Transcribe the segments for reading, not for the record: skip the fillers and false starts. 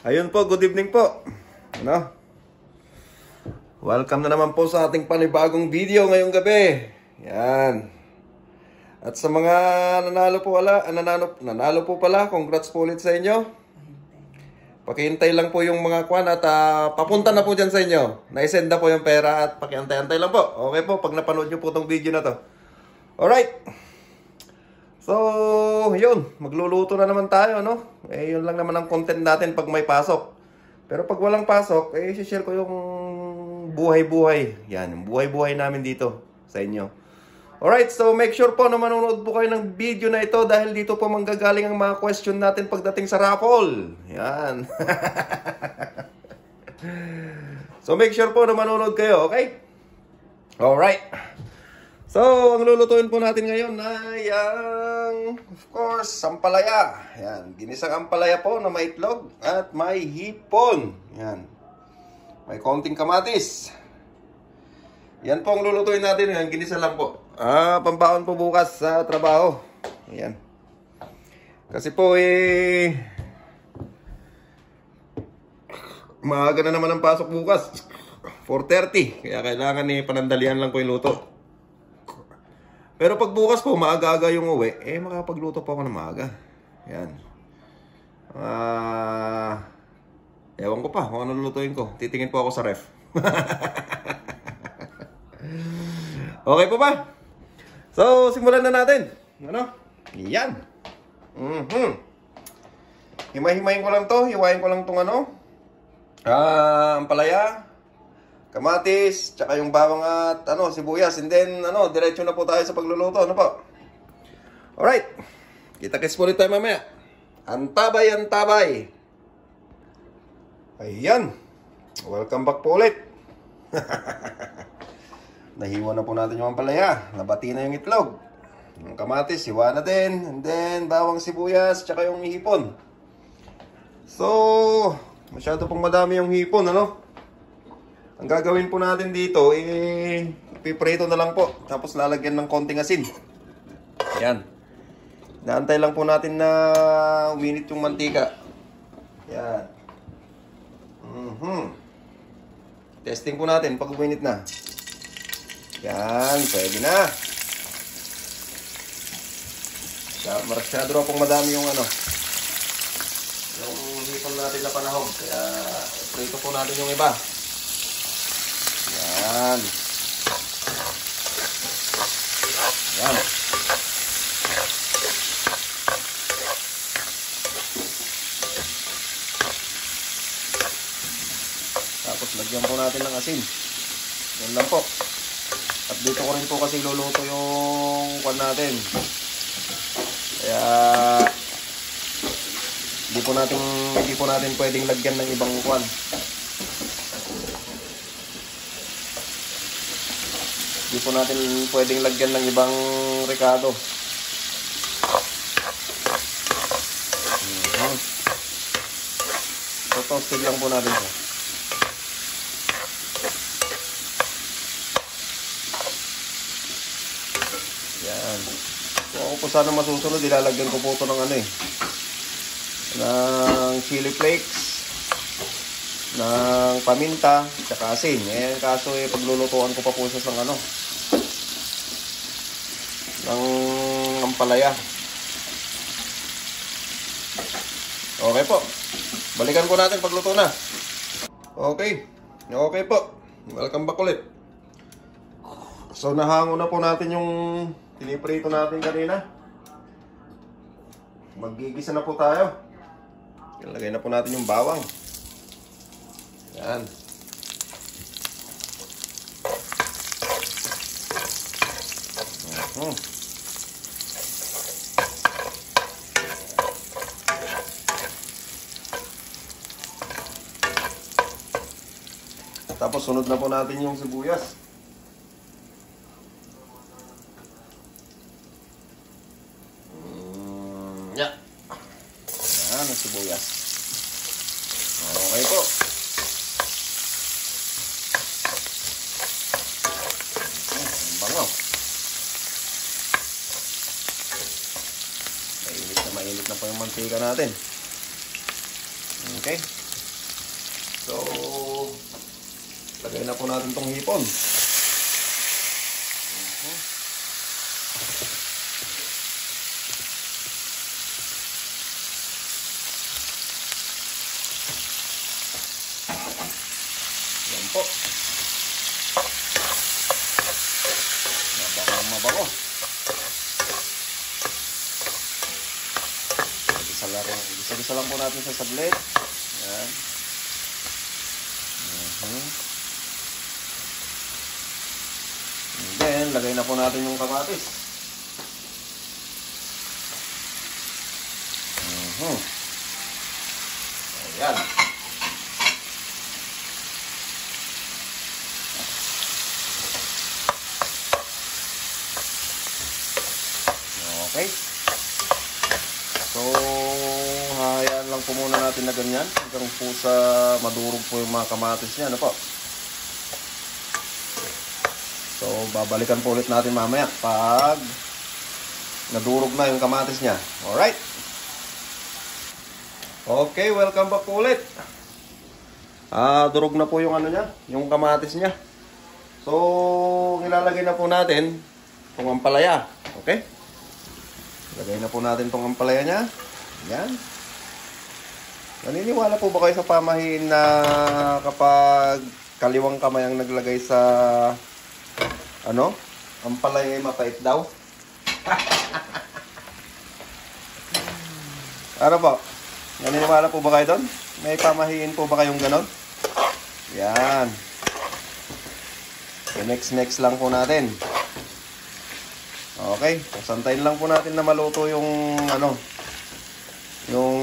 Ayun po, good evening po. Ano? Welcome na naman po sa ating panibagong video ngayong gabi. Yan. At sa mga nanalo po pala, congrats po ulit sa inyo. Pakihintay lang po yung mga kwan at papunta na po dyan sa inyo. Naisend na po yung pera at pakihintay-hintay lang po. Okay po, pag napanood nyo po itong video na to. Alright. So, yun. Magluluto na naman tayo, no? Yun lang naman ang content natin pag may pasok. Pero pag walang pasok, i-share ko yung buhay-buhay. Yan, yung buhay-buhay namin dito sa inyo. Alright, so make sure po na manonood po kayo ng video na ito dahil dito po manggagaling ang mga question natin pagdating sa raffle. Yan. So make sure po na manonood kayo, okay? Alright. So, ang lulutuin po natin ngayon ay of course, ampalaya. Yan, ginisang ampalaya po na may itlog at may hipon. Yan. May konting kamatis. Yan po ang lulutuin natin. Yan, ginisa lang po. Pambaon po bukas sa trabaho. Yan. Kasi po maaga na naman ang pasok bukas. 4:30. Kaya kailangan panandalian lang ko yung luto. Pero pag bukas po, maaga-aga yung uwi, makapagluto po ako ng maaga. Yan. Ewan ko pa kung ano lulutuin ko. Titingin po ako sa ref. Okay po ba? So, simulan na natin. Ano? Yan. Himay-himayin ko lang to. Hiwain ko lang tong ampalaya, kamatis, tsaka yung bawang at sibuyas. And then, diretso na po tayo sa pagluluto. Ano po? Alright. Kita-kits po ulit tayo mamaya. Antabay, antabay. Ayan. Welcome back po ulit. Nahiwa na po natin yung ampalaya. Nabati na yung itlog. Yung kamatis, hiwa na din. And then, bawang sibuyas, tsaka yung hipon. So, masyado pong madami yung hipon, Ang gagawin po natin dito, piprito na lang po. Tapos lalagyan ng konting asin. Yan. Naantay lang po natin na uminit yung mantika. Yan. Testing po natin pag uminit na. Yan, pwede na. Masyado raw pong madami yung yung hipon natin na panahog. Kaya prito po natin yung iba. Yan. Yan. Tapos lagyan po natin ng asin. Yan lang po. At dito ko rin po kasi luluto yung kwan natin. Kaya hindi po natin pwedeng lagyan ng ibang kwan. Hindi po natin pwedeng lagyan ng ibang rekado. So, toasted lang po natin ito. Yan. So, ako po sana masusunod, ilalagyan ko po ito ng ng chili flakes, ng paminta, tsaka asin. Kaso paglulutuan ko pa po siya ng ampalaya. Okay po. Balikan po natin pagluto na. Okay. Okay po. Welcome back ulit. So, nahango na po natin yung tiniprito natin kanina. Magigisa na po tayo. Ilagay na po natin yung bawang. Yan. Tapos sunod na po natin yung sibuyas. Yan ang sibuyas. Okay po. Bango. Mainit na po yung mantika natin. Okay. Lagyan na po natin tong hipon. Yan po. Mabango. Isa-isa lang po natin sa saglit. Yan. And then, lagay na po natin yung kamatis. Ayan. Okay. So, hayaan lang po muna natin na ganyan. Hanggang po sa madurog po yung mga kamatis niya. Ano po? So, babalikan po ulit natin mamaya pag nadurog na yung kamatis niya. Alright? Okay, welcome back po ulit. Durog na po yung ano niya, yung kamatis niya. So, nilalagay na po natin itong ampalaya. Okay? Lagay na po natin itong ampalaya niya. Yan. Naniniwala po ba kayo sa pamahiin na kapag kaliwang kamay ang naglagay sa ampalaya ay mapait daw? Ano po? Naniniwala po ba kayo doon? May pamahiin po ba kayong ganon? Yan. So, next lang po natin. Okay, santayin lang po natin na maluto yung yung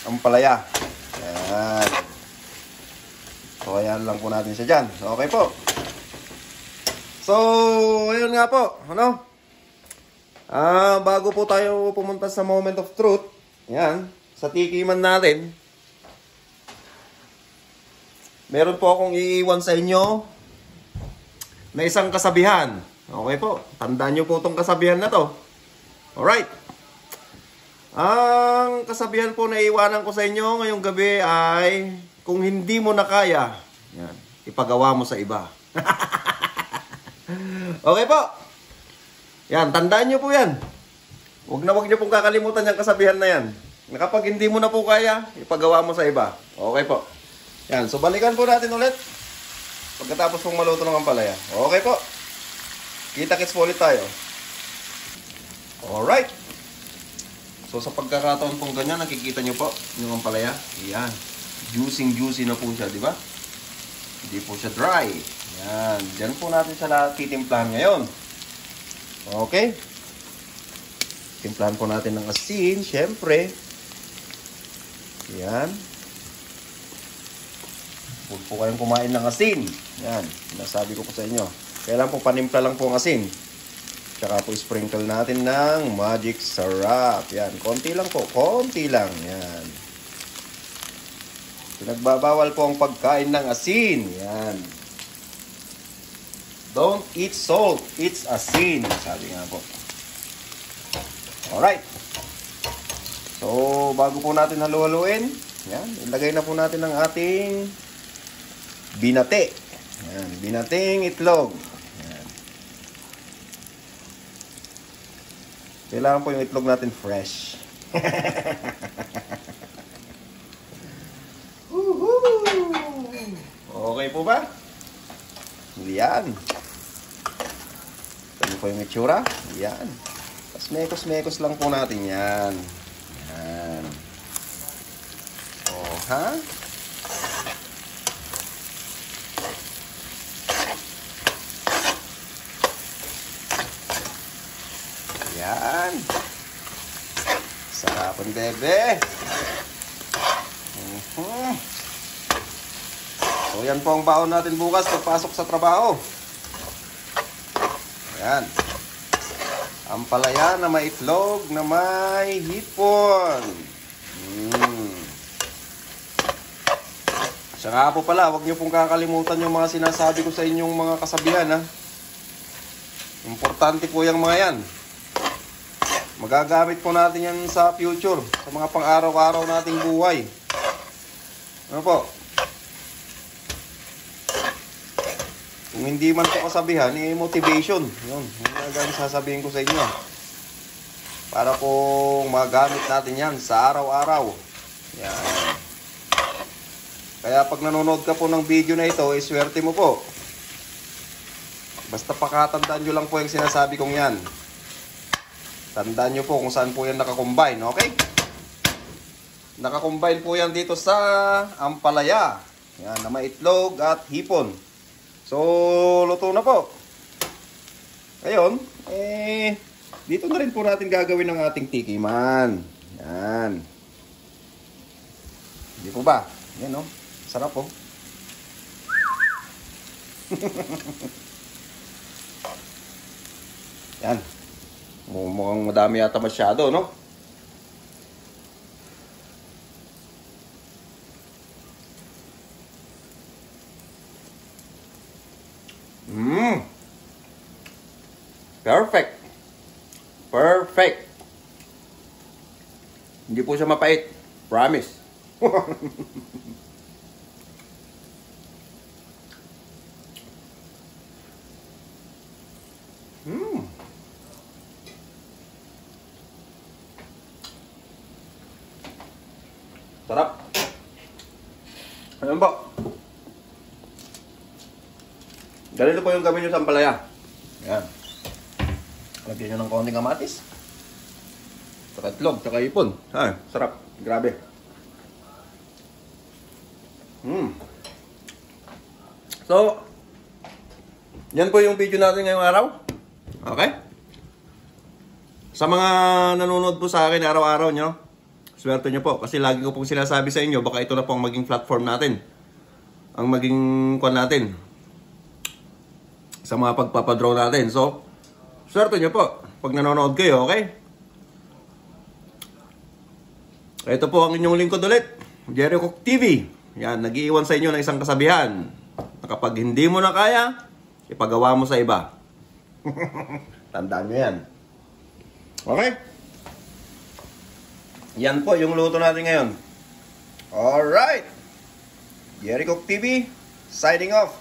ampalaya. Ayan. So, ayan lang po natin siya dyan. Okay po. So, ayun nga po. Bago po tayo pumunta sa moment of truth, ayan, sa tikiman natin, meron po akong iiwan sa inyo na isang kasabihan. Okay po. Tandaan nyo po itong kasabihan na to. Alright. Ang kasabihan po na iwanan ko sa inyo ngayong gabi ay, kung hindi mo na kaya, yan, ipagawa mo sa iba. Okay po. Yan, tandaan nyo po yan. Huwag nyo pong kakalimutan yung kasabihan na yan. Na kapag hindi mo na po kaya, ipagawa mo sa iba. Okay po. Yan, so balikan po natin ulit pagkatapos pong maluto ng ampalaya. Okay po. Kita-kits po ulit tayo. Alright. So sa pagkakataon pong ganyan, nakikita nyo po yung ampalaya. Yan. Juicy na po siya, di ba? Hindi po siya dry. Yan. Diyan po natin siya titimplahan ngayon. Okay. Timplahan po natin ng asin, syempre. Yan. Huwag po kayong kumain ng asin. Yan. Nasabi ko po sa inyo. Kailan po panimpla lang po ang asin. Tsaka po sprinkle natin ng magic sarap. Yan. Konti lang po. Konti lang. Yan. Pinagbabawal po ang pagkain ng asin. Yan. Don't eat salt. It's asin. Sabi nga po. Alright. So, bago po natin halu-haluin, yan. Ilagay na po natin ang ating binate. Yan. Binating itlog. Kailangan po yung itlog natin fresh. Okay po ba? Yan. Ito po yung itsura. Yan. Tapos mekos-mekos lang po natin yan. Yan. Oh, ha? Yan. Sarapan, bebe. So, yan po ang baon natin bukas pagpasok sa trabaho. Yan. Ampalaya na may itlog na may hipon. Saka po pala, huwag niyo pong kakalimutan yung mga sinasabi ko sa inyong mga kasabihan, ha. Importante po yung mga yan. Magagamit po natin yan sa future, sa mga pang-araw-araw nating buhay. Ano po? Kung hindi man po kasabihan, motivation. Yun, yung sasabihin ko sa inyo. Para po magamit natin yan sa araw-araw. Yan. Kaya pag nanonood ka po ng video na ito, swerte mo po. Basta pakatandaan nyo lang po yung sinasabi kong yan. Tandaan nyo po kung saan po yan nakakombine, okay? Nakakombine po yan dito sa ampalaya. Yan, na may itlog at hipon. So, luto na po. Ngayon, dito na rin po natin gagawin ang ating tikiman. Yan. Hindi po ba? Yan, no? Sarap po. Yan. Mukhang madami yata masyado, no? Perfect. Perfect. Hindi po siya mapait. Promise. Sarap. Ayan po. Ganito po yung gawin nyo sa ampalaya. Ayan. Lagyan nyo ng konting kamatis. Saka itlog, saka ipon. Ay, sarap. Grabe. So, yan po yung video natin ngayong araw. Okay? Sa mga nanonood po sa akin araw-araw nyo, swerte nyo po. Kasi lagi ko pong sinasabi sa inyo, baka ito na po ang maging platform natin. Ang maging kwan natin. Sa mga pagpapadraw natin. So, swerte nyo po pag nanonood kayo, okay? Ito po ang inyong lingkod ulit, Jerry Cook TV. Yan, nag-iiwan sa inyo ng isang kasabihan na kapag hindi mo na kaya, ipagawa mo sa iba. Tandaan nyo yan. Okay? Yan po yung luto natin ngayon. Alright! Jerry Cook TV, signing off.